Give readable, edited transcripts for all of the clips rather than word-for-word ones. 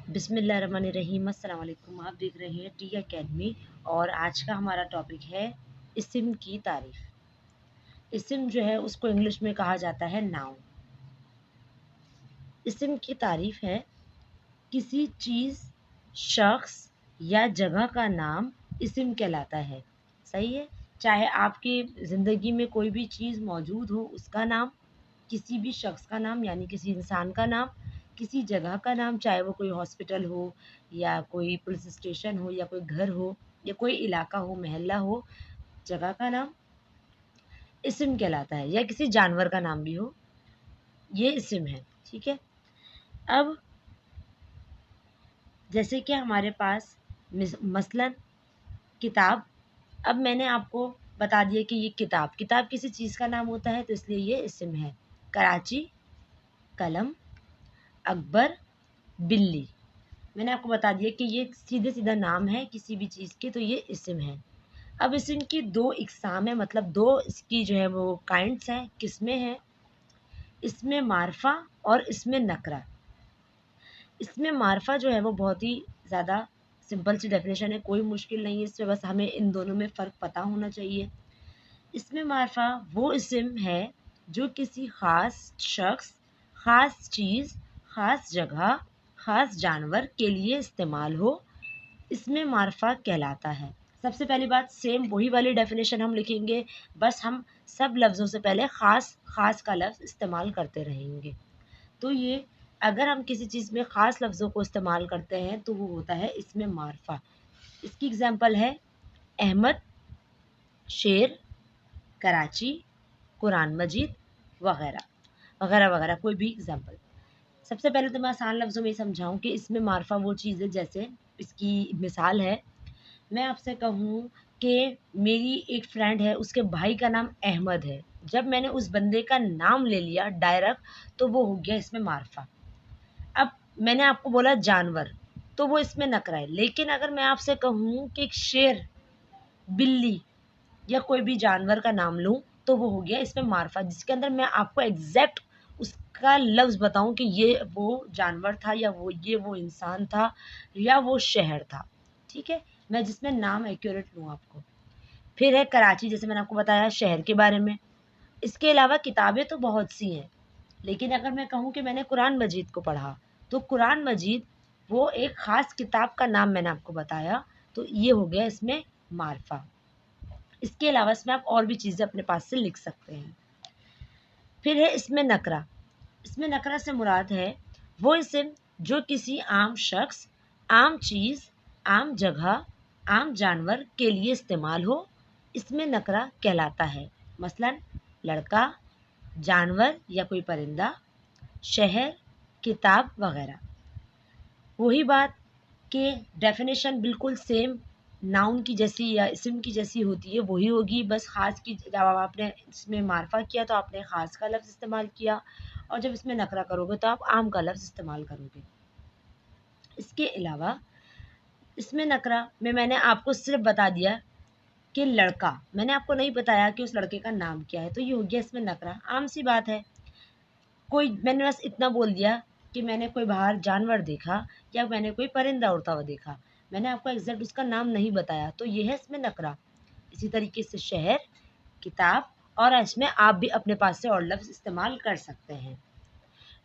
بسم اللہ الرحمن الرحیم۔ السلام علیکم، آپ دیکھ رہے ہیں ٹی اکیڈمی اور آج کا ہمارا ٹاپک ہے اسم کی تعریف۔ اسم جو ہے اس کو انگلش میں کہا جاتا ہے ناؤن۔ اسم کی تعریف ہے کسی چیز، شخص یا جگہ کا نام اسم کہلاتا ہے۔ صحیح ہے، چاہے آپ کی زندگی میں کوئی بھی چیز موجود ہو اس کا نام، کسی بھی شخص کا نام یعنی کسی انسان کا نام، کسی جگہ کا نام، چاہے وہ کوئی ہاسپٹل ہو یا کوئی پولیس اسٹیشن ہو یا کوئی گھر ہو یا کوئی علاقہ ہو، محلہ ہو، جگہ کا نام اسم کہلاتا ہے، یا کسی جانور کا نام بھی ہو، یہ اسم ہے۔ ٹھیک ہے، اب جیسے کہ ہمارے پاس مثلاً کتاب، اب میں نے آپ کو بتا دیا کہ یہ کتاب کسی چیز کا نام ہوتا ہے تو اس لیے یہ اسم ہے۔ کراچی، قلم، اکبر، بلی، میں نے آپ کو بتا دیا کہ یہ سیدھا نام ہے کسی بھی چیز کے، تو یہ اسم ہے۔ اب اسم کی دو اقسام ہیں، مطلب دو اس کی جو ہے وہ کائنڈس ہیں، قسمیں ہیں، اسم معرفہ اور اسم نکرہ۔ اسم معرفہ جو ہے وہ بہت ہی زیادہ سمپل سی ڈیفینیشن ہے، کوئی مشکل نہیں ہے اس میں، بس ہمیں ان دونوں میں فرق پتہ ہونا چاہیے۔ اسم معرفہ وہ اسم ہے جو کسی خاص شخص، خاص چیز، خاص جگہ، خاص جانور کے لیے استعمال ہو، اسم معرفہ کہلاتا ہے۔ سب سے پہلی بات، سیم وہی والی ڈیفینیشن ہم لکھیں گے، بس ہم سب لفظوں سے پہلے خاص کا لفظ استعمال کرتے رہیں گے۔ تو یہ اگر ہم کسی چیز میں خاص لفظوں کو استعمال کرتے ہیں تو وہ ہوتا ہے اسم معرفہ۔ اس کی اگزامپل ہے احمد، شیر، کراچی، قرآن مجید وغیرہ وغیرہ وغیرہ، کوئی بھی اگزامپل۔ سب سے پہلے تو میں آسان لفظوں میں سمجھاؤں کہ اسم معرفہ وہ چیز ہے، جیسے اس کی مثال ہے، میں آپ سے کہوں کہ میری ایک فرینڈ ہے، اس کے بھائی کا نام احمد ہے، جب میں نے اس بندے کا نام لے لیا ڈائریکٹ تو وہ ہو گیا اسم معرفہ۔ اب میں نے آپ کو بولا جانور تو وہ اسم نکرہ ہے، لیکن اگر میں آپ سے کہوں کہ ایک شیر، بلی یا کوئی بھی جانور کا نام لوں تو وہ ہو گیا اسم معرفہ، جس کے اندر میں آپ کو ایگزیکٹ اس کا لفظ بتاؤں کہ یہ وہ جانور تھا یا یہ وہ انسان تھا یا وہ شہر تھا۔ ٹھیک ہے، میں جس میں نام ایکوریٹ لوں آپ کو۔ پھر ہے کراچی، جیسے میں نے آپ کو بتایا شہر کے بارے میں۔ اس کے علاوہ کتابیں تو بہت سی ہیں، لیکن اگر میں کہوں کہ میں نے قرآن مجید کو پڑھا تو قرآن مجید وہ ایک خاص کتاب کا نام میں نے آپ کو بتایا، تو یہ ہو گیا اس میں معرفہ۔ اس کے علاوہ اس میں آپ اور بھی چیزیں اپنے پاس سے لکھ سکتے ہیں۔ پھر ہے اسم نکرہ۔ اسم نکرہ سے مراد ہے وہ اسم جو کسی عام شخص، عام چیز، عام جگہ، عام جانور کے لیے استعمال ہو، اسم نکرہ کہلاتا ہے۔ مثلاً لڑکا، جانور یا کوئی پرندہ، شہر، کتاب وغیرہ۔ وہی بات کہ ڈیفینیشن بالکل سیم ناؤن کی جیسی یا اسم کی جیسی ہوتی ہے وہی ہوگی، بس خاص کی جب آپ نے اس میں معرفہ کیا تو آپ نے خاص کا لفظ استعمال کیا، اور جب اس میں نکرہ کرو گے تو آپ عام کا لفظ استعمال کرو گے۔ اس کے علاوہ اس میں نکرہ میں نے آپ کو صرف بتا دیا کہ لڑکا، میں نے آپ کو نہیں بتایا کہ اس لڑکے کا نام کیا ہے، تو یہ ہو گیا اس میں نکرہ، عام سی بات ہے۔ کوئی میں نے بس اتنا بول دیا کہ میں نے کوئی باہر جانور دیکھا یا میں نے کوئی پرندہ اڑتا ہوا دیکھا، میں نے آپ کو ایگزیکٹ اس کا نام نہیں بتایا، تو یہ ہے اس میں نکرہ۔ اسی طریقے سے شہر، کتاب، اور اس میں آپ بھی اپنے پاس سے اور لفظ استعمال کر سکتے ہیں۔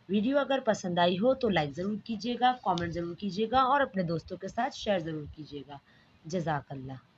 ویڈیو اگر پسند آئی ہو تو لائک ضرور کیجیے گا، کامنٹ ضرور کیجیے گا اور اپنے دوستوں کے ساتھ شیئر ضرور کیجیے گا۔ جزاک اللہ۔